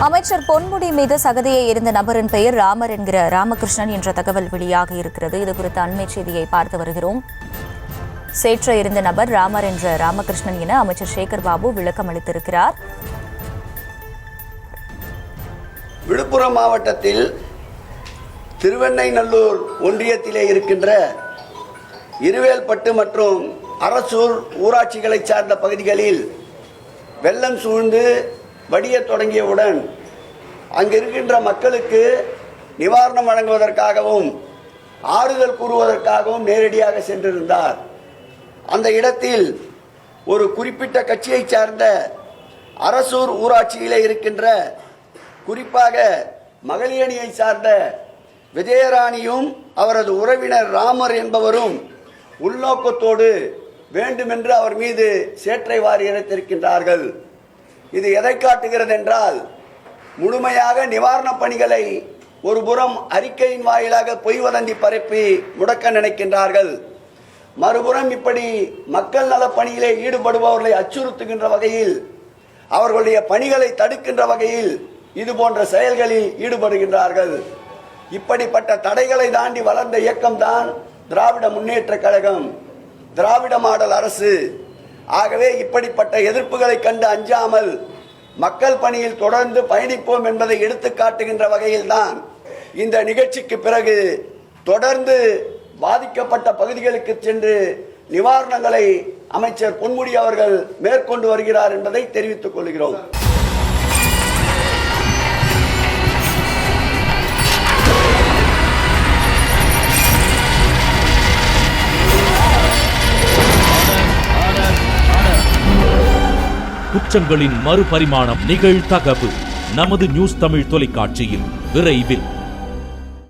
அமைச்சர் பொன்முடி மீது சகதியை எறிந்த நபரின் பெயர் ராமர் என்கிற ராமகிருஷ்ணன் என்ற தகவல் வெளியாக இருக்கிறது. இது குறித்த அண்மை செய்தியை பார்த்து வருகிறோம். சேற்ற எறிந்த நபர் ராமர் என்ற ராமகிருஷ்ணன் என அமைச்சர் சேகர் பாபு விளக்கம் அளித்திருக்கிறார். விழுப்புரம் மாவட்டத்தில் திருவெண்ணைநல்லூர் ஒன்றியத்திலே இருக்கின்ற இருவேல்பட்டு மற்றும் அரசூர் ஊராட்சிகளை சார்ந்த பகுதிகளில் வெள்ளம் சூழ்ந்து வடிய தொடங்கியவுடன் அங்கிருக்கின்ற மக்களுக்கு நிவாரணம் வழங்குவதற்காகவும் ஆறுதல் கூறுவதற்காகவும் நேரடியாக சென்றிருந்தார். அந்த இடத்தில் ஒரு குறிப்பிட்ட கட்சியை சார்ந்த அரசூர் ஊராட்சியிலே இருக்கின்ற குறிப்பாக மகளிரணியை சார்ந்த விஜயராணியும் அவரது உறவினர் ராமர் என்பவரும் உள்நோக்கத்தோடு வேண்டுமென்று அவர் மீது சேற்றை வாரி இறைத்திருக்கின்றார்கள். இது எதை காட்டுகிறது என்றால், முழுமையாக நிவாரணப் பணிகளை ஒரு புறம் அறிக்கையின் வாயிலாக பொய் வதந்தி பரப்பி முடக்க நினைக்கின்றார்கள், மறுபுறம் இப்படி மக்கள் நல பணியிலே ஈடுபடுபவர்களை அச்சுறுத்துகின்ற வகையில் அவர்களுடைய பணிகளை தடுக்கின்ற வகையில் இது போன்ற செயல்களில் ஈடுபடுகின்றார்கள். இப்படிப்பட்ட தடைகளை தாண்டி வளர்ந்த இயக்கம்தான் திராவிட முன்னேற்ற கழகம், திராவிட மாடல் அரசு. ஆகவே இப்படிப்பட்ட எதிர்ப்புகளை கண்டு அஞ்சாமல் மக்கள் பணியில் தொடர்ந்து பயணிப்போம் என்பதை எடுத்து காட்டுகின்ற வகையில் தான் இந்த நிகழ்ச்சிக்கு பிறகு தொடர்ந்து பாதிக்கப்பட்ட பகுதிகளுக்கு சென்று நிவாரணங்களை அமைச்சர் பொன்முடி அவர்கள் மேற்கொண்டு வருகிறார் என்பதை தெரிவித்துக் கொள்கிறோம். குற்றங்களின் மறுபரிமாணம் நிகழ்தகவு நமது நியூஸ் தமிழ் தொலைக்காட்சியில் விரைவில்.